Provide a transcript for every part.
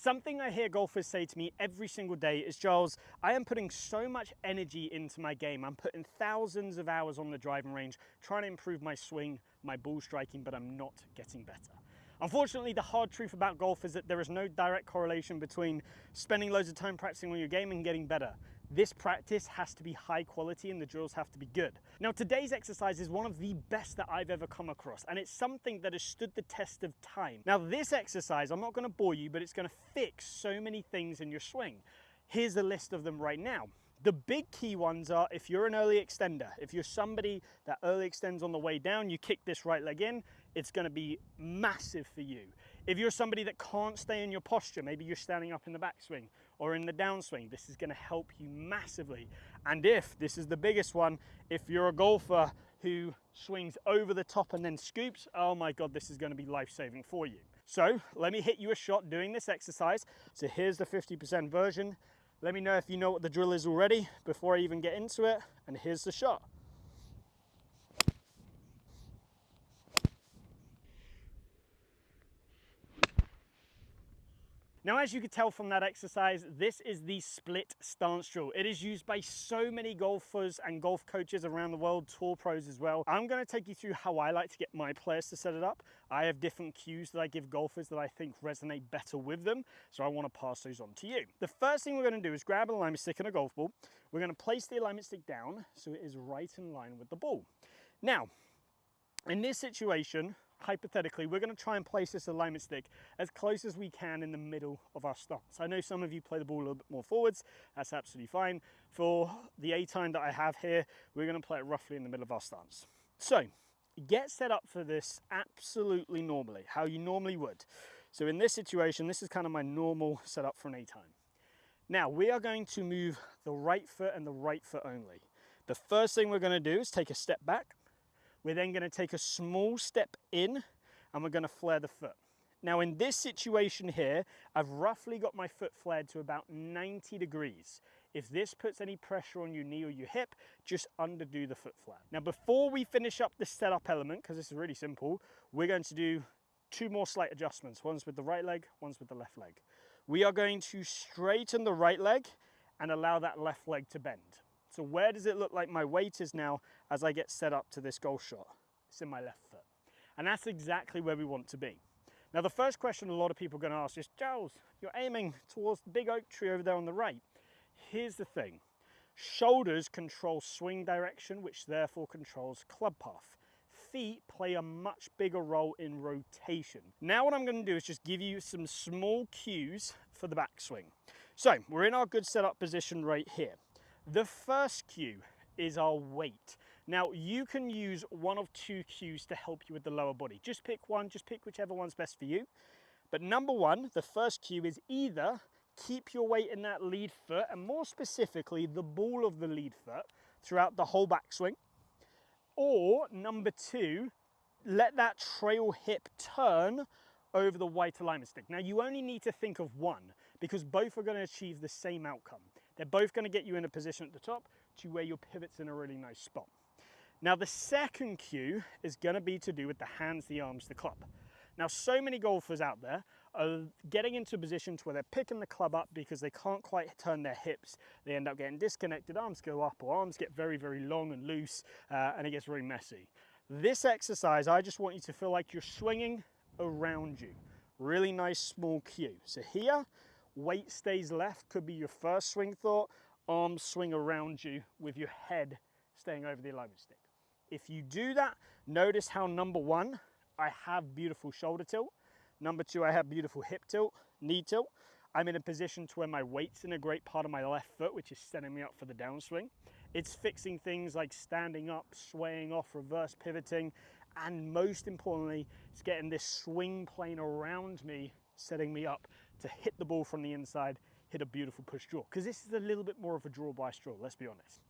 Something I hear golfers say to me every single day is, Giles, I am putting so much energy into my game. I'm putting thousands of hours on the driving range, trying to improve my swing, my ball striking, but I'm not getting better. Unfortunately, the hard truth about golf is that there is no direct correlation between spending loads of time practicing on your game and getting better. This practice has to be high quality and the drills have to be good. Now, today's exercise is one of the best that I've ever come across, and it's something that has stood the test of time. Now, this exercise, I'm not going to bore you, but it's going to fix so many things in your swing. Here's a list of them right now. The big key ones are if you're an early extender, if you're somebody that early extends on the way down, you kick this right leg in, it's going to be massive for you. If you're somebody that can't stay in your posture, maybe you're standing up in the backswing or in the downswing, this is going to help you massively. And if, this is the biggest one, if you're a golfer who swings over the top and then scoops, oh my God, this is going to be life-saving for you. So let me hit you a shot doing this exercise. So here's the 50% version. Let me know if you know what the drill is already before I even get into it, and here's the shot. Now, as you can tell from that exercise, this is the split stance drill. It is used by so many golfers and golf coaches around the world, tour pros as well. I'm going to take you through how I like to get my players to set it up. I have different cues that I give golfers that I think resonate better with them, so I want to pass those on to you. The first thing we're going to do is grab an alignment stick and a golf ball. We're going to place the alignment stick down so it is right in line with the ball. Now, in this situation, hypothetically, we're going to try and place this alignment stick as close as we can in the middle of our stance. I know some of you play the ball a little bit more forwards. That's absolutely fine. For the A-time that I have here, we're going to play it roughly in the middle of our stance. So, get set up for this absolutely normally, how you normally would. So in this situation, this is kind of my normal setup for an A-time. Now, we are going to move the right foot and the right foot only. The first thing we're going to do is take a step back. We're then going to take a small step in and we're going to flare the foot. Now in this situation here, I've roughly got my foot flared to about 90 degrees. If this puts any pressure on your knee or your hip, just underdo the foot flare. Now before we finish up the setup element, because this is really simple, we're going to do two more slight adjustments. One's with the right leg, one's with the left leg. We are going to straighten the right leg and allow that left leg to bend. So where does it look like my weight is now as I get set up to this golf shot? It's in my left foot. And that's exactly where we want to be. Now the first question a lot of people are going to ask is, Giles, you're aiming towards the big oak tree over there on the right. Here's the thing. Shoulders control swing direction, which therefore controls club path. Feet play a much bigger role in rotation. Now what I'm going to do is just give you some small cues for the backswing. So we're in our good setup position right here. The first cue is our weight. Now you can use one of two cues to help you with the lower body. Just pick one, just pick whichever one's best for you. But number one, the first cue is either keep your weight in that lead foot, and more specifically the ball of the lead foot throughout the whole backswing. Or number two, let that trail hip turn over the white alignment stick. Now you only need to think of one because both are going to achieve the same outcome. They're both going to get you in a position at the top to where your pivot's in a really nice spot. Now the second cue is going to be to do with the hands, the arms, the club. Now so many golfers out there are getting into positions where they're picking the club up because they can't quite turn their hips. They end up getting disconnected, arms go up or arms get very, very long and loose and it gets very messy. This exercise, I just want you to feel like you're swinging around you. Really nice small cue. So here, weight stays left, could be your first swing thought. Arms swing around you with your head staying over the alignment stick. If you do that, notice how number one, I have beautiful shoulder tilt. Number two, I have beautiful hip tilt, knee tilt. I'm in a position to where my weight's in a great part of my left foot, which is setting me up for the downswing. It's fixing things like standing up, swaying off, reverse pivoting, and most importantly, it's getting this swing plane around me, setting me up to hit the ball from the inside, hit a beautiful push draw. Because this is a little bit more of a draw by straw, let's be honest.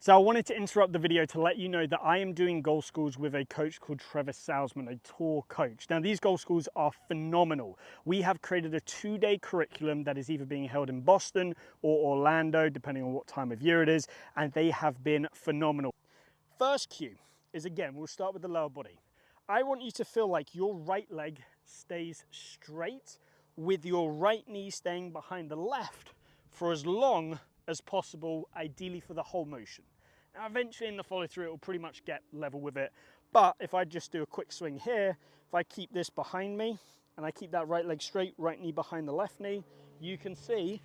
So I wanted to interrupt the video to let you know that I am doing golf schools with a coach called Trevor Salzman, a tour coach. Now these golf schools are phenomenal. We have created a 2-day curriculum that is either being held in Boston or Orlando, depending on what time of year it is, and they have been phenomenal. First cue, is, again, we'll start with the lower body. I want you to feel like your right leg stays straight with your right knee staying behind the left for as long as possible, ideally for the whole motion. Now, eventually in the follow through, it will pretty much get level with it. But if I just do a quick swing here, if I keep this behind me and I keep that right leg straight, right knee behind the left knee, you can see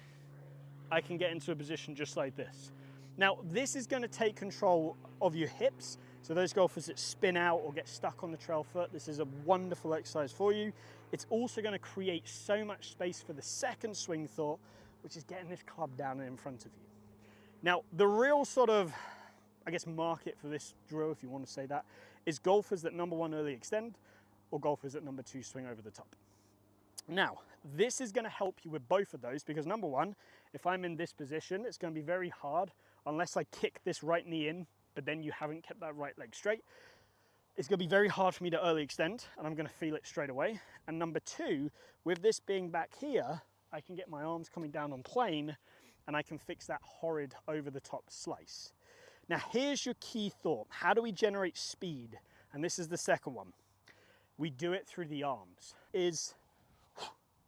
I can get into a position just like this. Now, this is going to take control of your hips. So those golfers that spin out or get stuck on the trail foot, this is a wonderful exercise for you. It's also going to create so much space for the second swing thought, which is getting this club down and in front of you. Now, the real sort of, I guess, market for this drill, if you want to say that, is golfers that number one early extend or golfers that number two swing over the top. Now, this is going to help you with both of those because number one, if I'm in this position, it's going to be very hard unless I kick this right knee in, but then you haven't kept that right leg straight. It's going to be very hard for me to early extend and I'm going to feel it straight away. And number two, with this being back here, I can get my arms coming down on plane and I can fix that horrid over the top slice. Now, here's your key thought. How do we generate speed? And this is the second one. We do it through the arms.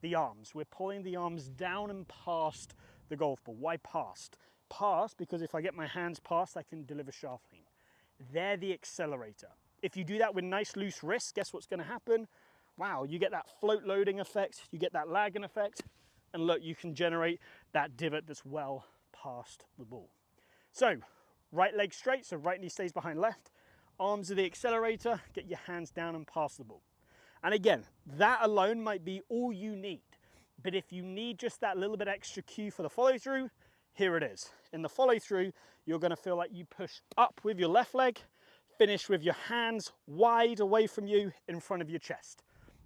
The arms. We're pulling the arms down and past the golf ball. Why past? Past because if I get my hands past, I can deliver sharply. They're the accelerator. If you do that with nice loose wrists, guess what's going to happen? Wow, you get that float loading effect, you get that lagging effect, and look, you can generate that divot that's well past the ball. So, right leg straight, so right knee stays behind left. Arms are the accelerator, get your hands down and past the ball. And again, that alone might be all you need. But if you need just that little bit extra cue for the follow through, here it is. In the follow through, you're going to feel like you push up with your left leg, finish with your hands wide away from you in front of your chest.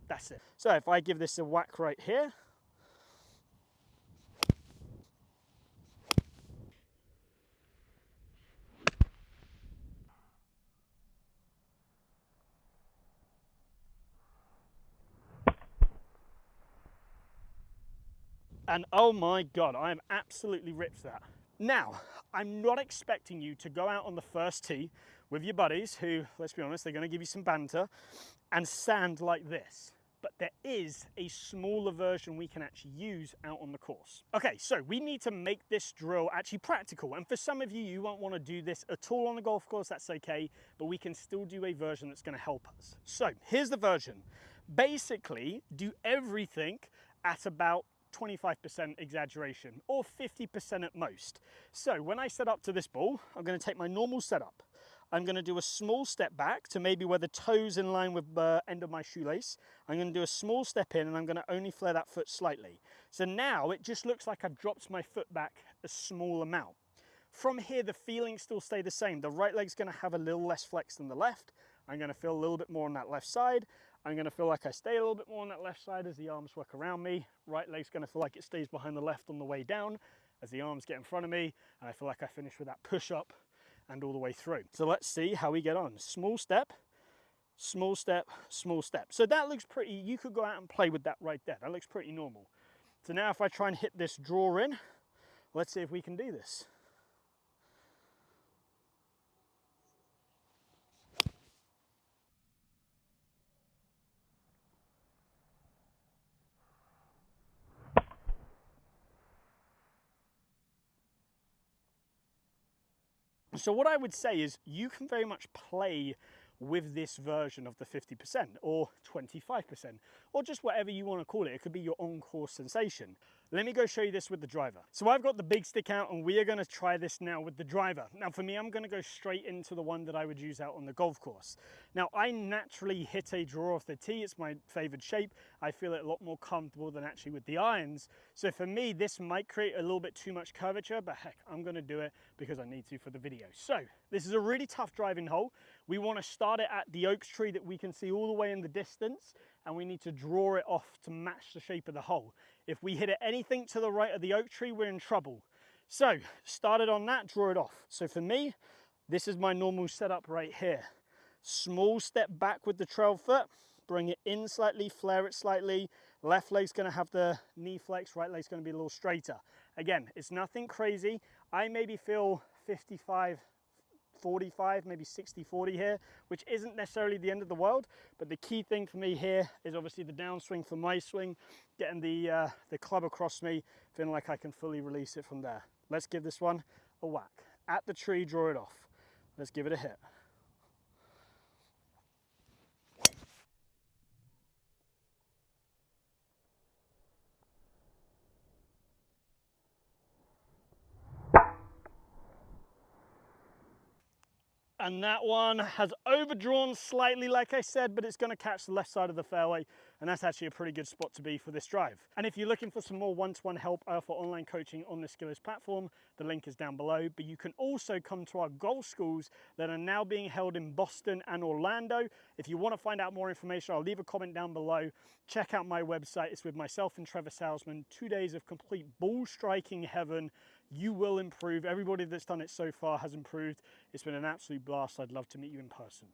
That's it. So if I give this a whack right here, and oh my God, I am absolutely ripped that. Now, I'm not expecting you to go out on the first tee with your buddies who, let's be honest, they're going to give you some banter and sand like this. But there is a smaller version we can actually use out on the course. Okay, so we need to make this drill actually practical. And for some of you, you won't want to do this at all on the golf course, that's okay, but we can still do a version that's going to help us. So here's the version. Basically, do everything at about 25% exaggeration or 50% at most. So when I set up to this ball, I'm going to take my normal setup. I'm going to do a small step back to maybe where the toe's in line with the end of my shoelace. I'm going to do a small step in and I'm going to only flare that foot slightly. So now it just looks like I've dropped my foot back a small amount. From here, the feelings still stay the same. The right leg's going to have a little less flex than the left. I'm going to feel a little bit more on that left side. I'm going to feel like I stay a little bit more on that left side as the arms work around me. Right leg's going to feel like it stays behind the left on the way down as the arms get in front of me. And I feel like I finish with that push up and all the way through. So let's see how we get on. Small step, small step, small step. So that looks pretty, you could go out and play with that right there. That looks pretty normal. So now if I try and hit this draw in, let's see if we can do this. So what I would say is you can very much play with this version of the 50% or 25% or just whatever you want to call it. It could be your on-course sensation. Let me go show you this with the driver. So I've got the big stick out and we are going to try this now with the driver. Now for me, I'm going to go straight into the one that I would use out on the golf course. Now I naturally hit a draw off the tee. It's my favorite shape. I feel it a lot more comfortable than actually with the irons. So for me, this might create a little bit too much curvature, but heck, I'm going to do it because I need to for the video. So this is a really tough driving hole. We want to start it at the oak tree that we can see all the way in the distance, and we need to draw it off to match the shape of the hole. If we hit it anything to the right of the oak tree, we're in trouble. So started on that, draw it off. So for me, this is my normal setup right here. Small step back with the trail foot, bring it in slightly, flare it slightly. Left leg's going to have the knee flex, right leg's going to be a little straighter. Again, it's nothing crazy. I maybe feel 55, 45, maybe 60-40 here, which isn't necessarily the end of the world. But the key thing for me here is obviously the downswing for my swing, getting the club across me, feeling like I can fully release it from there. Let's give this one a whack. At the tree, draw it off. Let's give it a hit. And that one has overdrawn slightly, like I said, but it's going to catch the left side of the fairway, and that's actually a pretty good spot to be for this drive. And if you're looking for some more one-to-one help for online coaching on the Gill platform, the link is down below. But you can also come to our golf schools that are now being held in Boston and Orlando. If you want to find out more information, I'll leave a comment down below. Check out my website. It's with myself and Trevor Salzman. 2 days of complete ball striking heaven. You will improve. Everybody that's done it so far has improved. It's been an absolute blast. I'd love to meet you in person.